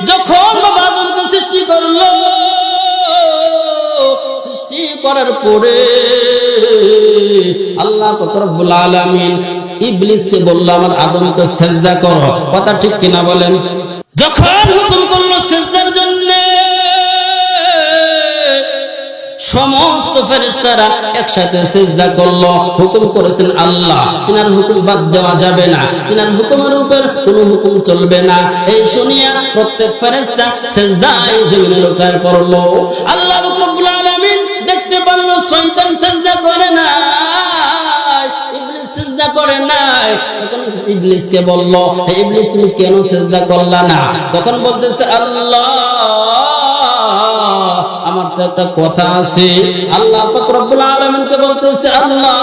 যখন বাবা আদমকে সৃষ্টি করলো, সৃষ্টি করার পরে আল্লাহ পাক রব্বুল আলামিন ইবলিসকে বলল আমার আদমকে সিজদা করো। কথা ঠিক কিনা বলেন? যখন হুকুম করলো সিজদার জন্য, সমস্ত ফেরেশতারা একসাথে সিজদা করলো। হুকুম করেছেন আল্লাহ, তিনার হুকুম বাদ দেওয়া যাবে না, তিনার হুকুমের উপর কোনো হুকুম চলবে না। এই শুনিয়া প্রত্যেক ফেরেশতা সিজদায় জমিনে লুটায় পড়লো। আল্লাহ রাব্বুল আলামিন দেখতে পারলো শয়তান সিজদা করে না, ইবলিস সিজদা করে নাই। তখন ইবলিসকে বলল, হে ইবলিস তুমি কেন সিজদা করলা না? তখন বলতেছে আল্লাহ আমার তো একটা কথা আছে। আল্লাহ পাক রব্বুল আলামিনকে বলতেছে আল্লাহ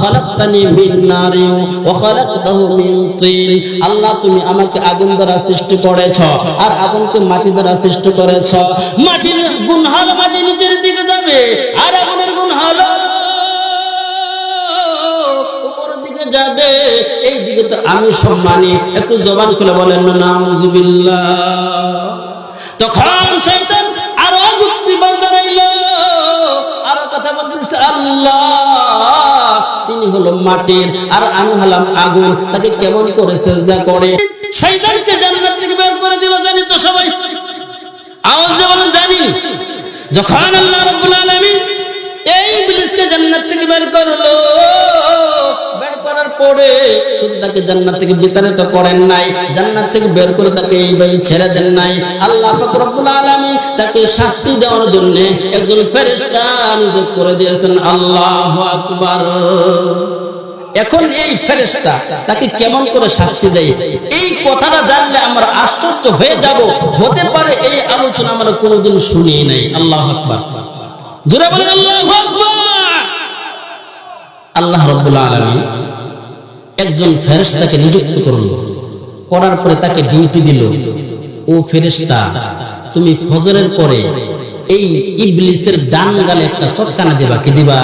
খালাকতানি মিন নারি ওয়া খালাকতাহু মিন তিন। আল্লাহ তুমি আমাকে আগুন দ্বারা সৃষ্টি করেছো আর আগুনকে মাটি দ্বারা সৃষ্টি করেছো। মাটির গুণ হলো মাটি নিচের দিকে যাবে, আর আগুনের গুণ হলো উপরের দিকে যাবে। এই দিকে তো আমি সম্মানী। একটু জবান খুলে বলেন না নাউযুবিল্লাহ। তখন শয়তান আরো যুক্তি বানাইলো, আরো কথা বলতেছে আল্লাহ তিনি হলো মাটির আর আমি হলাম আগুন, তাকে কেমন করে সিজদা করে? শয়তানকে জান্নাত থেকে বের করে দিল। জানি তো সবাই, আওয়াজ দিয়ে বলেন জানি। যখন আল্লাহ রাব্বুল আলামিন এই ইবলিসকে জান্নাত থেকে বের করলো, বের করার পরে শুধু তাকে জান্নাত থেকে বিতাড়িত করেন নাই, জান্নাত থেকে বের করে তাকে এইভাবে ছেড়ে দেন নাই। আল্লাহ পাক রব্বুল আলামিন তাকে শাস্তি দেওয়ার জন্য একজন ফেরেশতা নিযুক্ত করে দিয়েছেন। আল্লাহু আকবার। এখন এই ফেরেশতা তাকে কেমন করে শাস্তি দেয়, এই কথাটা জানলে আমরা আশ্চর্য হয়ে যাব। হতে পারে এই আলোচনা আমরা কোনোদিন শুনি নাই। আল্লাহু আকবার। জোরে বলেন আল্লাহু আকবার। আল্লাহ রাব্বুল আলামিন একজন ফেরেশতাকে নিযুক্ত করল, করার পরে তাকে ডিউটি দিল, ও ফেরেশতা তুমি ফজরের পরে এই ইবলিসের ডান গালে একটা চটকানা দিবা। কি দিবা?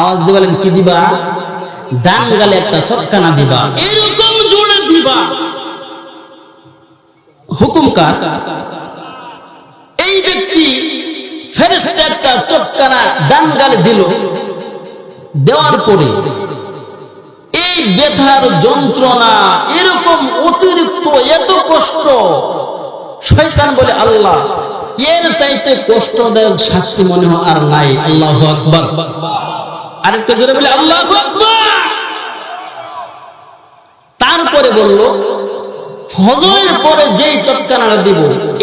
আওয়াজ দিয়ে বলেন কি দিবা? ডান গালে একটা চটকানা দিবা, এরকম জোরে দিবা। হুকুম কার? এই ব্যক্তি ফেরেশতা একটা চটকানা ডান গালে দিল। দেওয়ার পরে এই ব্যথার যন্ত্রণা এরকম অতিরিক্ত, এত কষ্ট, শয়তান বলে আল্লাহ এর চাইতে কষ্টদায়ক শাস্তি মনে হয় আর নাই। আল্লাহু আকবার। আরেকটা জোরে বলে আল্লাহু আকবার। তারপরে বলল ফজরের পরে যেই চটকানাটা দিব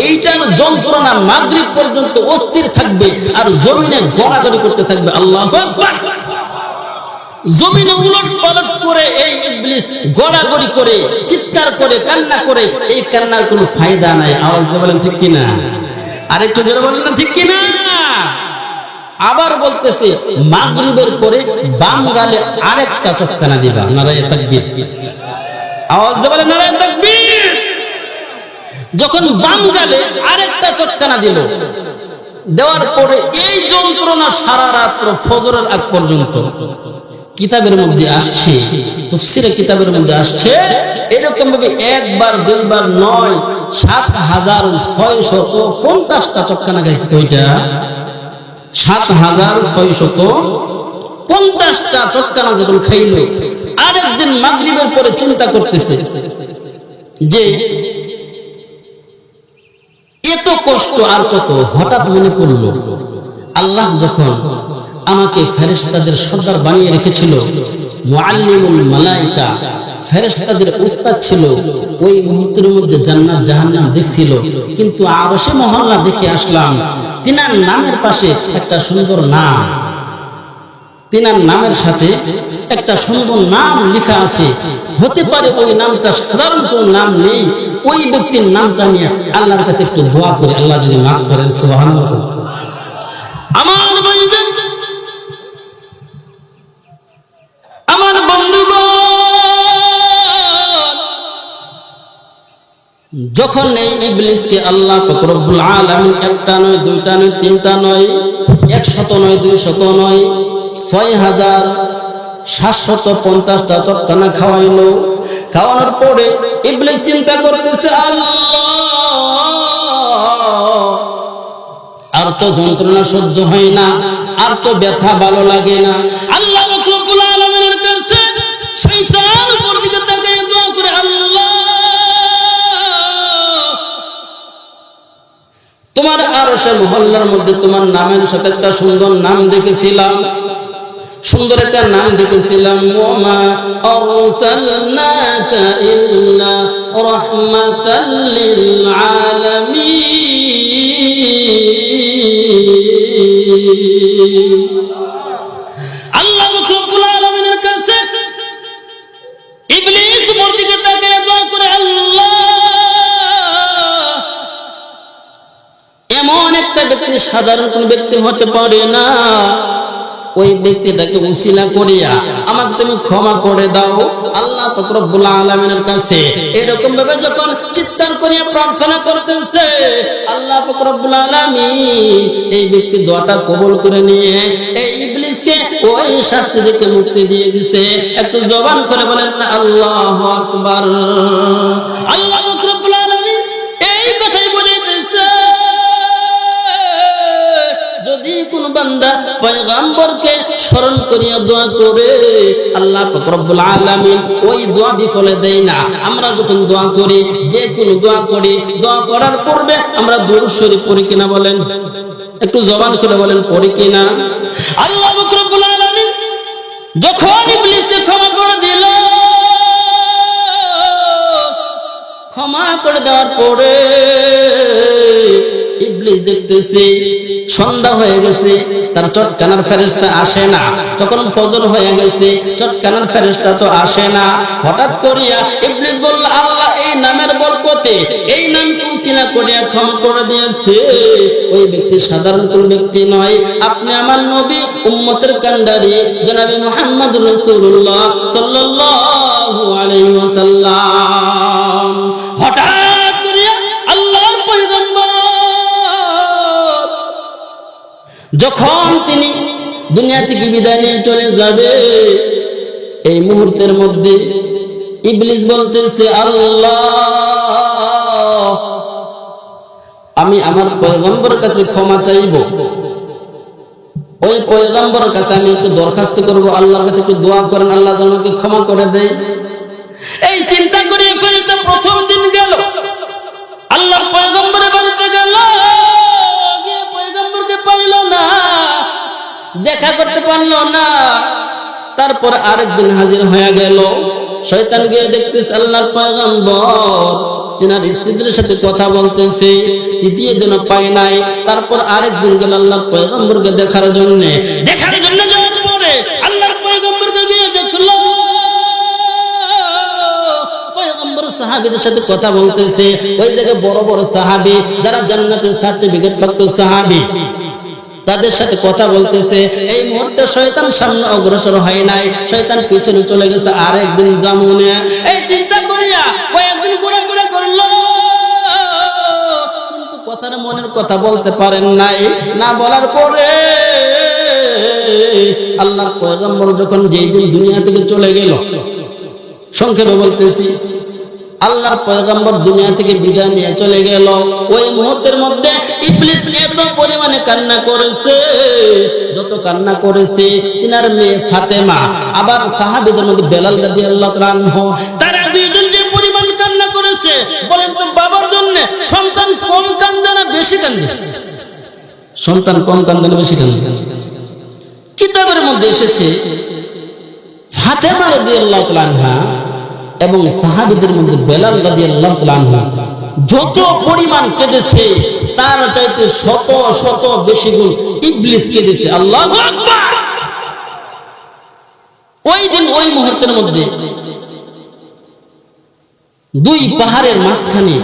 এইটার যন্ত্রণা মাগরিব পর্যন্ত অস্থির থাকবে আর জমিনে গড়াগড়ি করতে থাকবে। আল্লাহু আকবার। জমিনে উলট পালট করে এই ইবলিস গড়াগড়ি করে, চিৎকার করে, কান্না করে, এই কান্নার কোনো ফায়দা নাই। আওয়াজ দিয়ে বলেন ঠিক কিনা? আরেকটু জোরে বলেন না ঠিক কিনা? আবার বলতেছে মাগরিবের পরে বাম গালে আরেকটা চটকানা দিবা। নারায়ে তাকবীর। আওয়াজ দিয়ে বলেন নারায়ে তাকবীর। যখন বাম গালে আরেকটা চটকানা দিল, দেওয়ার পরে এই যন্ত্রণা সারা রাত্র ফজরের আগ পর্যন্ত। কিতাবের মধ্যে আসছে, তাফসীরে কিতাবের মধ্যে আসছে এরকম ভাবে একবার দুইবার নয়, ৭৬৫০টা চটকানা খাইছে। কয়টা? ৭৬৫০টা চটকানা যখন খাইলো, আরেকদিন মাগরিবের পরে চিন্তা করতেছে যে এত কষ্ট আর কত। হঠাৎ মনে পড়লো আল্লাহ যখন আমাকে ফেরেশতাদের সর্দার বানিয়ে রেখেছিল, মুআল্লিমুল মালায়েকা, ফেরেশতাদের উস্তাদ ছিল, ওই মুহূর্তের মধ্যে জান্নাত জাহান্নাম দেখছিল, কিন্তু আরশে মহল্লা দেখে আসলাম। তিনার নামের পাশে একটা সুন্দর নাম, তিনার নামের সাথে একটা সুন্দর নাম লেখা আছে। হতে পারে ওই নামটা সাধারণ কোনো নাম নেই, ওই ব্যক্তির নামটা নিয়ে আল্লাহর কাছে একটু দোয়া করে আল্লাহ যদি মাফ করেন। সুবহানাল্লাহ। আমার ভাইজান, আমার বন্ধুগণ, যখন এই ইবলিসকে আল্লাহ পাক রব্বুল আলামিন একটা নয়, দুইটা নয়, তিনটা নয়, ১০০ নয়, ২০০ নয়, ৬৭৫০টা চটকানা খাওয়াইলো। খাওয়ানোর পরে ইবলিস চিন্তা করতেছে আল্লাহ আর তো যন্ত্রণা সহ্য হয় না, আর তো ব্যথা ভালো লাগে না। আল্লাহ রাব্বুল আলামিনের কাছে শয়তান উপর দিকে তাকিয়ে দোয়া করে, আল্লাহ তোমার আরশে মহল্লার মধ্যে তোমার নামের সাথে একটা সুন্দর নাম দেখেছিলাম, সুন্দর একটা নাম দেখেছিলাম, ওমা আরসালনাকা ইল্লা রাহমাতাল লিল আলামিন। আল্লাহ রাব্বুল আলামিনের কাছে ইবলিস উপর দিকে তাকিয়ে দোয়া করে, আল্লাহ এমন একটা ব্যক্তি, সাধারণ কোন ব্যক্তি হতে পারে না, ওই ব্যক্তিটাকে উসিলা করিয়া আমাকে তুমি ক্ষমা করে দাও। আল্লাহ পাক রব্বুল আলামিনের কাছে এরকম ভাবে যখন চিৎকার করিয়া প্রার্থনা করতেছে, আল্লাহ পাক রব্বুল আলামিন এই ব্যক্তি দোয়াটা কবুল করে নিয়ে এই ইবলিসকে ওই শাস্তি থেকে মুক্তি দিয়ে দিয়েছে। একটু জবান করে বলেন না আল্লাহু আকবার। আল্লাহ পাক রব্বুল আলামিন এই কথাই বলেছে, যদি কোন বান্দা পয়গম্বরকে স্মরণ করিয়া দোয়া করে, আল্লাহ পাক রব্বুল আলামিন ওই দোয়া বিফলে দেয় না। আমরা যখন দোয়া করি, যে কোন দোয়া করি, দোয়া করার পূর্বে আমরা দুরূদ শরীফ পড়ি কিনা বলেন? একটু জবান করে বলেন, পড়ি কিনা? আল্লাহ পাক রব্বুল আলামিন যখন ইবলিসকে ক্ষমা করে দিল, ক্ষমা করে দেওয়ার পরে ইবলিস দেখতেছে সন্ধ্যা হয়ে গেছে, তার চটকানার ফেরেশতা আসে না। তখন ফজর হয়ে গেছে, চটকানার ফেরেশতা তো আসে না। হঠাৎ করিয়া ইবলিস বলল, আল্লাহ এই নামের বরকতে এই নামকে উসিলা করিয়া ক্ষমা করে দিয়েছে। ওই ব্যক্তি সাধারণ কোন ব্যক্তি নয়, আপনি আমার নবী, উম্মতের কান্ডারি জনাবে মুহাম্মদ রাসূলুল্লাহ সাল্লাল্লাহু আলাইহি ওয়াসাল্লাম। হঠাৎ করিয়া আল্লাহর পয়গম্বর যখন তিনি দুনিয়া থেকে বিদায় নিয়ে চলে যাবে, এই মুহূর্তের মধ্যে ইবলিস বলতেছে, আল্লাহ আমি আমার পয়গম্বরের কাছে ক্ষমা চাইব, ওই পয়গম্বরের কাছে আমি একটু দরখাস্ত করব, আল্লাহর কাছে একটু দোয়া করেন, আল্লাহ যেন আমাকে ক্ষমা করে দেয়। এই চিন্তা করে ফেরেশতা প্রথম দিন গেল, আল্লাহর পয়গম্বরের বাড়িতে গেল, গিয়ে পয়গম্বরকে পাইল না, দেখা করতে পারলো না। তারপর আরেকদিন হাজির হয়ে গেল, শয়তান গিয়ে দেখতেছে আল্লাহর পয়গম্বর তিনার স্ত্রীর সাথে কথা বলতেছে, তৃতীয় দিন পায় নাই। তারপর আরেকদিন গেল আল্লাহর পয়গম্বরকে দেখার জন্য যাওয়ার পরে আল্লাহর পয়গম্বরকে গিয়ে দেখলো পয়গম্বর সাহাবীদের সাথে কথা বলতেছে। ওই জায়গায় বড় বড় সাহাবী, যারা জান্নাতের সার্টিফিকেট প্রাপ্ত সাহাবী, তাদের সাথে কথা বলতেছে। এই মুহূর্তে শয়তান সামনে অগ্রসর হয় নাই, শয়তান পিছনে চলে গেছে, আরেকদিন জামুনে। এই চিন্তা করিয়া কয়েকদিন ঘোরাফেরা করলো, কিন্তু কথার মনের কথা বলতে পারেন নাই। না বলার পরে আল্লাহর পয়গম্বর যখন যেই দিন দুনিয়া থেকে চলে গেল, সংক্ষেপে বলতেছি, আল্লাহর পয়গম্বর দুনিয়া থেকে বিদায় নিয়ে চলে গেল, ওই মুহূর্তের মধ্যে ইবলিস এত পরিমাণে কান্না করেছে, যত কান্না করেছে তিনার মেয়ে ফাতেমা, আবার সাহাবীদের মধ্যে বেলাল রাদিয়াল্লাহু তাআলা আনহু, তারা দুইজন যে পরিমাণ কান্না করেছে, বলেন তো বাবার জন্য সন্তান কম কান্দে না বেশি কান্দে? সন্তান কম কান্দে না বেশি কান্দে? কিতাবের মধ্যে এসেছে ফাতেমা রাদিয়াল্লাহু তাআলা আনহা এবং সাহাবীদের মধ্যে বেলাল রাদিয়াল্লাহু তাআলা আনহু যত পরিমাণ কেঁদেছে, তার চাইতে শত শত বেশি গুণ ইবলিস কেঁদেছে। আল্লাহু আকবার। ওই দিন ওই মুহূর্তের মধ্যে দুই পাহাড়ের মাঝখানে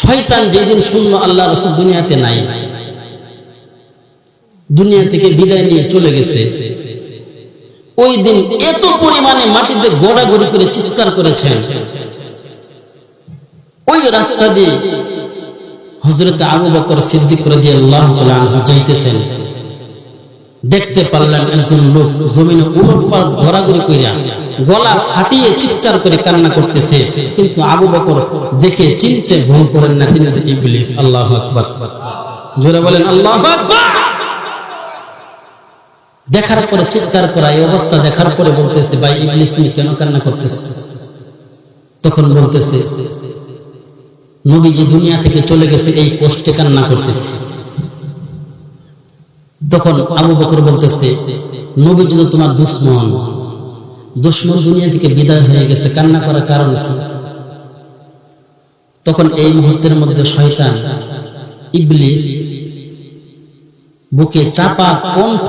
শয়তান যেদিন শুনলো আল্লাহ রাসূল দুনিয়াতে নাই, দুনিয়া থেকে বিদায় নিয়ে চলে গেছে, ওই দিন এত পরিমাণে মাটিতে গোড়াগড়ি করে চিৎকার করেছেন। ওই রাস্তা দিয়ে হযরত আবু বকর সিদ্দিক রাদিয়াল্লাহু তাআলা আনহু যাইতেছেন, দেখতে পারলেন একজন লোক জমিনে উলটপালট ঘোরাঘুরি কইরা গলা ফাটিয়ে চিৎকার করে কান্না করতেছে, কিন্তু আবু বকর দেখে চিনতে ভুল করেন না তিনি যে ইবলিস। আল্লাহু আকবার। জোরে বলেন আল্লাহু আকবার। দেখার পরে চিৎকার করা, এই অবস্থা দেখার পরে বলতেছে, ভাই ইবলিস তুমি কেন কান্না করতেছ? তখন বলতেছে, নবীজি দুনিয়া থেকে চলে গেছে এই কষ্টে কান্না করতেছে। তখন আবু বকর বলতেছে, নবীজি তো তোমার দুশমন, দুশমন দুনিয়া থেকে বিদায় হয়ে গেছে, কান্না করার কারণ কি? তখন এই মুহূর্তের মধ্যে শয়তান ইবলিস বুকে চাপা কণ্ঠ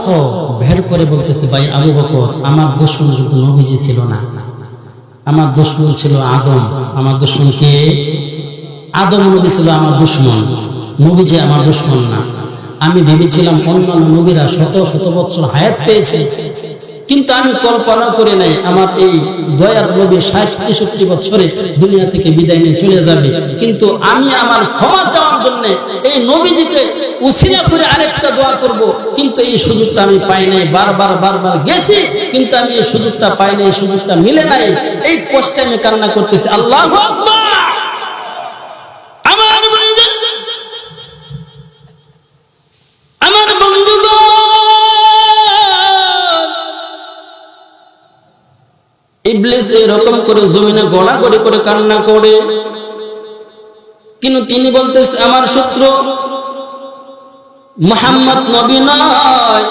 বের করে বলতেছে, ভাই আবু বকর, আমার দুশমন কিন্তু নবীজি ছিল না, আমার দুশমন ছিল আদম। আমার দুশমন কে? আদম নবী ছিল আমার দুশমন, নবীজি আমার দুশমন না। আমি ভেবেছিলাম অন্যান্য নবীরা শত শত বছর হায়াত পেয়েছে, কিন্তু আমি কল্পনা করে নাই আমার এই দয়ার নবী ৬০-৬৩ বছরে দুনিয়া থেকে বিদায় নিয়ে চলে যাবে। কিন্তু আমি আমার ক্ষমা চাওয়ার জন্য এই নবীজিকে উসিলা করে আরেকটা দোয়া করব, কিন্তু এই সুযোগটা আমি পাই নাই। বারবার গেছি, কিন্তু আমি এই সুযোগটা পাই নাই, এই সুযোগটা মিলে নাই। এই কষ্টে আমি কান্না করতেছি। আল্লাহু আকবার। আমার বন্ধুগণ, ইবলিস এরকম করে জমিনে গড়াগড়ি করে কান্না করে, কিন্তু তিনি বলতেছে আমার শত্রু মুহাম্মদ নবী নয়,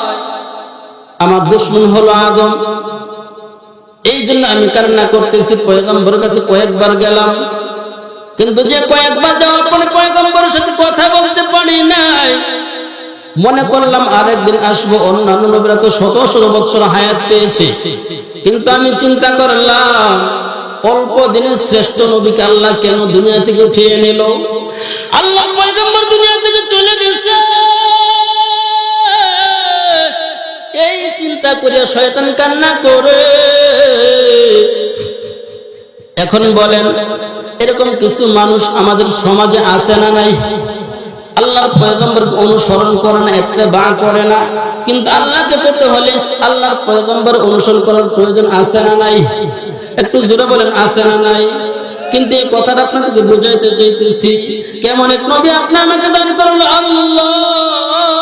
আমার দুশমন হলো আদম। এই জন্য আমি কান্না করতেছি। পয়গম্বরের কাছে কয়েকবার গেলাম, কিন্তু যে কয়েকবার যাওয়ার পরে পয়গম্বরের সাথে কথা বলতে পারি নাই। মনে করলাম আরেকদিন আসবো, অন্যান্য নবীরা তো শত শত বছর হায়াত পেয়েছে, কিন্তু আমি চিন্তা করলাম অল্প দিনের শ্রেষ্ঠ নবীকে আল্লাহ কেন দুনিয়া থেকে উঠিয়ে নিল? আল্লাহ পয়গম্বর দুনিয়া থেকে চলে গেছে, এই চিন্তা করে শয়তান কান্না করে। এখন বলেন, এরকম কিছু মানুষ আমাদের সমাজে আছে না নাই? আল্লাহর পয়গম্বরকে অনুসরণ করে না, ইত্তেবা করে না, কিন্তু আল্লাহকে পেতে হলে আল্লাহর পয়গম্বর অনুসরণ করার প্রয়োজন আছে না নাই? একটু জোরে বলেন, আছে না নাই? কিন্তু এই কথাটা আপনাদেরকে বুঝাইতে চাইতেছি, কেমন এক নবী আপনি আমাকে দান করলো। আল্লাহ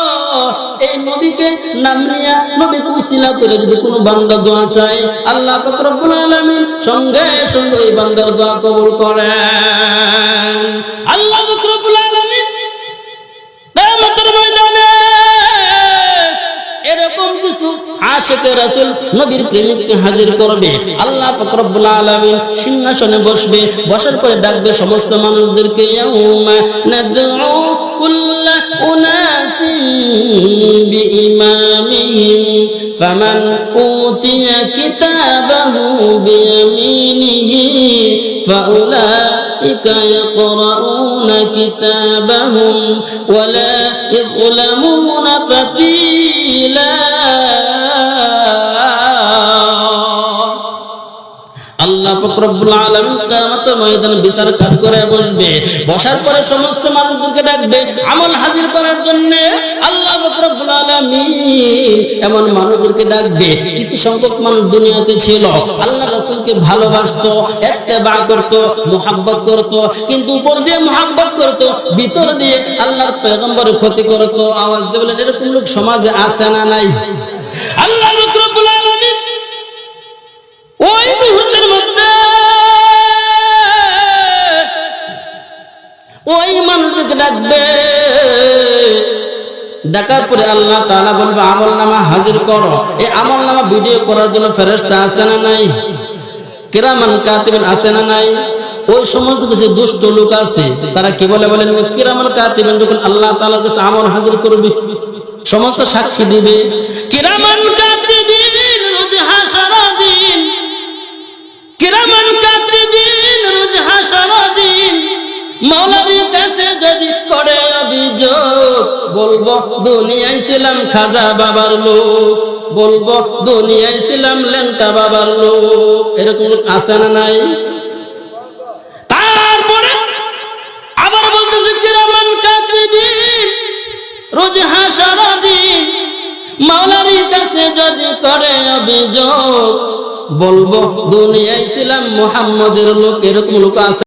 এই নবীকে নাম নিয়ে, নবীকে উসিলা করে যদি কোনো বান্দা দোয়া চায়, আল্লাহ পাক রব্বুল আলামিন সঙ্গে সঙ্গে এই বান্দার দোয়া কবুল করেন। আল্লাহ পাক রব্বুল আলামিন কিয়ামতের ময়দানে এরকম কিছু আশিকে রাসূল নবীর প্রেমিককে হাজির করবে। আল্লাহ পাক রব্বুল আলামিন সিংহাসনে বসবে, বসার পরে ডাকবে সমস্ত মানুষদেরকে, ইয়াউমা নাদউ কুল্লা উনাসিন বিইমামিহিম ফামান উতিয়া কিতাবাহু বিয়ামিনিহি ফাউলাইকা ইয়াকরাউনা কিতাবাহুম ওয়ালা ইযলামুনা ফাতিলা। আল্লাহ পাক রব্বুল আলামিন কিয়ামতের ময়দানে বিচার কাজ করে বসবে। বসার পরে সমস্ত মানুষদেরকে ডাকবে আমল হাজির করার জন্য। আল্লাহ পাক রব্বুল আলামিন এমন মানুষদেরকে ডাকবে, কিছু সংখ্যক মানুষ দুনিয়াতে ছিল, আল্লাহ রাসূলকে ভালোবাসতো, ইত্তেবা করত, মুহাব্বত করত, কিন্তু উপর দিয়ে মুহাব্বত করত, ভিতর দিয়ে আল্লাহর পয়গম্বরের ক্ষতি করত। আওয়াজ দিয়ে বলেন, এরকম লোক সমাজে আছে না নাই? আল্লাহ পাক রব্বুল আলামিন ওই মুহূর্তের মধ্যে ওই মানুষকে ডাকবে। ডাকার পরে আল্লাহ তাআলা বলবে, আমলনামা হাজির করো। এই আমলনামা ভিডিও করার জন্য ফেরেশতা আছে না নাই? কিরামান কাতিবিন আছে না নাই? ওই সমস্ত কিছু দুষ্ট লোক আছে, তারা কি বলে বলেন, কিরামান কাতিবিন যখন আল্লাহ তাআলার কাছে আমল হাজির করবে, সমস্ত সাক্ষী দিবে। কিরামান কাতিবিন রোজ হাসরের দিন, কিরামান কাতিবিন রোজ হাসরের দিন মাওলার কাছে যদি করে অভিযোগ, বলবো দুনিয়ায় ছিলাম খাজা বাবার লোক, বলবো দুনিয়ায় ছিলাম ল্যাংটা বাবার লোক। এরকম লোক আছে না নাই? তারপরে আবার বলতেছে, কিরামান কাতিবিন রোজ হাসরের দিন মাওলার কাছে যদি করে অভিযোগ, বলবো দুনিয়ায় ছিলাম মুহাম্মদের লোক। এরকম লোক আছে।